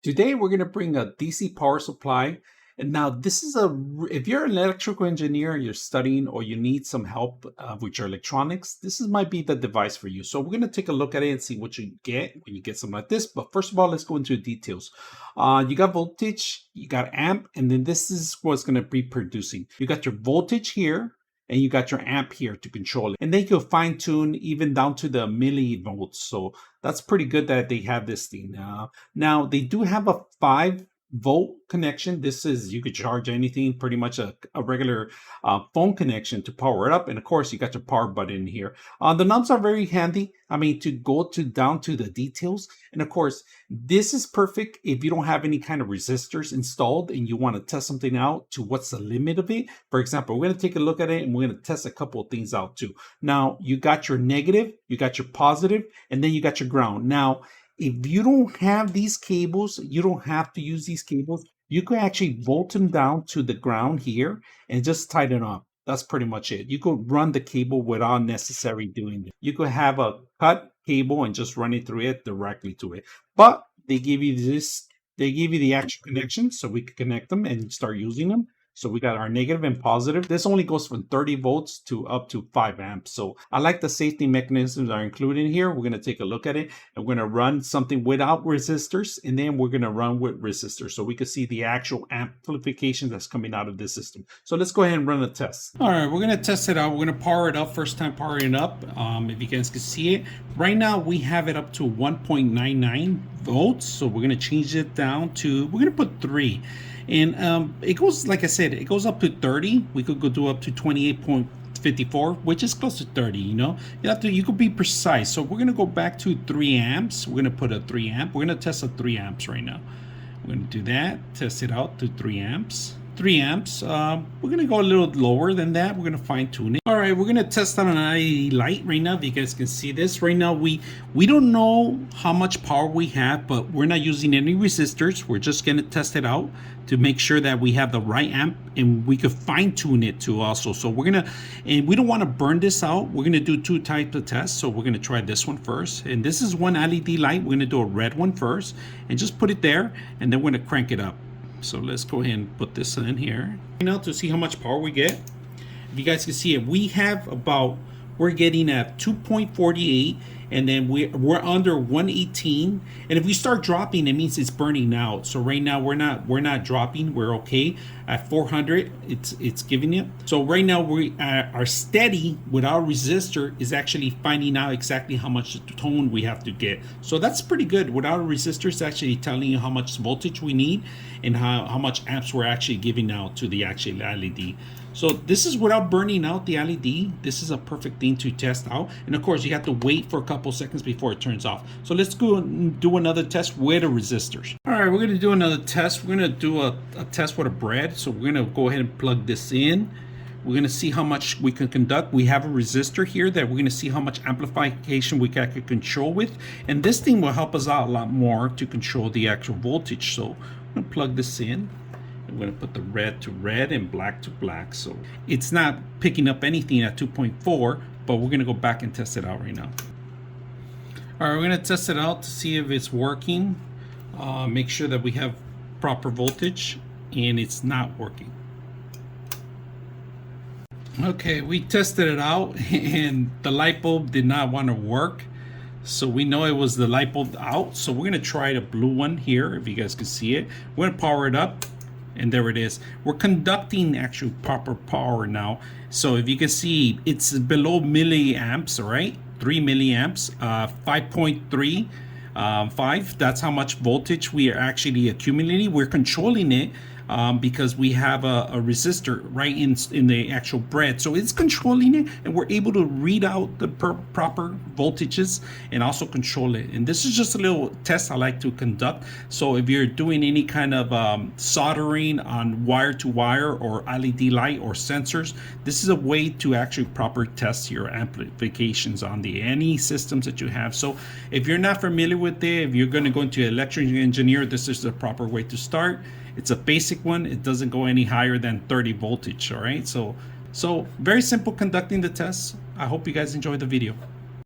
Today we're going to bring a DC power supply. And now this is if you're an electrical engineer, you're studying or you need some help with your electronics, might be the device for you. So we're going to take a look at it and see what you get when you get something like this. But first of all, let's go into the details. You got voltage, you got amp, and then this is what's going to be producing. You got your voltage here, and you got your amp here to control it. And then you'll fine tune even down to the millivolts. So that's pretty good that they have this thing. Now they do have a 5-volt connection. This is, you could charge anything, pretty much a regular phone connection to power it up. And of course you got your power button here. The knobs are very handy. I mean, to go down to the details. And of course, this is perfect if you don't have any kind of resistors installed and you want to test something out to what's the limit of it. For example, we're going to take a look at it and we're going to test a couple of things out too. Now, you got your negative, you got your positive, and then you got your ground. Now, if you don't have these cables, you don't have to use these cables. You can actually volt them down to the ground here and just tighten up. That's pretty much it. You could run the cable without necessarily doing it. You could have a cut cable and just run it through it directly to it. But they give you this, they give you the actual connection so we can connect them and start using them. So we got our negative and positive. This only goes from 30 volts to up to 5 amps. So I like the safety mechanisms that are included here. We're going to take a look at it and we're going to run something without resistors, and then we're going to run with resistors so we can see the actual amplification that's coming out of this system. So let's go ahead and run a test. All right, we're going to test it out. We're going to power it up. First time powering it up. If you guys can see it, right now we have it up to 1.99 volts. So we're going to change it down to, we're going to put 3. And it goes, like I said, it goes up to 30. We could go do up to 28.54, which is close to 30, you know. You could be precise. So we're going to go back to 3 amps. We're going to put a 3 amp. We're going to test a 3 amps right now. We're going to do that, test it out to 3 amps. 3 amps. We're going to go a little lower than that. We're going to fine tune it. All right, we're going to test on an LED light right now. If you guys can see this right now, we don't know how much power we have, but we're not using any resistors. We're just going to test it out to make sure that we have the right amp, and we could fine tune it too also. So we're going to, and we don't want to burn this out. We're going to do 2 types of tests. So we're going to try this one first. And this is one LED light. We're going to do a red one first and just put it there, and then we're going to crank it up. So let's go ahead and put this in here now to see how much power we get. If you guys can see it, we have about, we're getting at 2.48, and then we're under 118. And if we start dropping, it means it's burning out. So right now we're not dropping. We're okay at 400. It's giving it. So right now we are steady without resistor is actually finding out exactly how much tone we have to get. So that's pretty good. Without a resistor, it's actually telling you how much voltage we need and how much amps we're actually giving out to the actual LED. So this is without burning out the LED. This is a perfect thing to test out. And of course, you have to wait for a couple seconds before it turns off. So let's go and do another test with the resistors. All right, we're going to do another test. We're going to do a test with a bread. So we're going to go ahead and plug this in. We're going to see how much we can conduct. We have a resistor here that we're going to see how much amplification we can control with. And this thing will help us out a lot more to control the actual voltage. So I'm going to plug this in. I'm going to put the red to red and black to black. So it's not picking up anything at 2.4, but we're going to go back and test it out right now. All right, we're going to test it out to see if it's working. Make sure that we have proper voltage, and it's not working. Okay, we tested it out and the light bulb did not want to work. So we know it was the light bulb out. So we're going to try the blue one here, if you guys can see it. We're going to power it up. And there it is. We're conducting actual proper power now. So if you can see, it's below milliamps, all right? 3 milliamps, 5.3. That's how much voltage we are actually accumulating. We're controlling it because we have a resistor right in the actual bread. So it's controlling it, and we're able to read out the proper voltages and also control it. And this is just a little test I like to conduct. So if you're doing any kind of soldering on wire to wire or LED light or sensors, this is a way to actually properly test your amplifications on any systems that you have. So if you're not familiar with it, if you're going to go into electrical engineer, this is the proper way to start. It's a basic one. It doesn't go any higher than 30 voltage. All right. So very simple conducting the tests. I hope you guys enjoyed the video.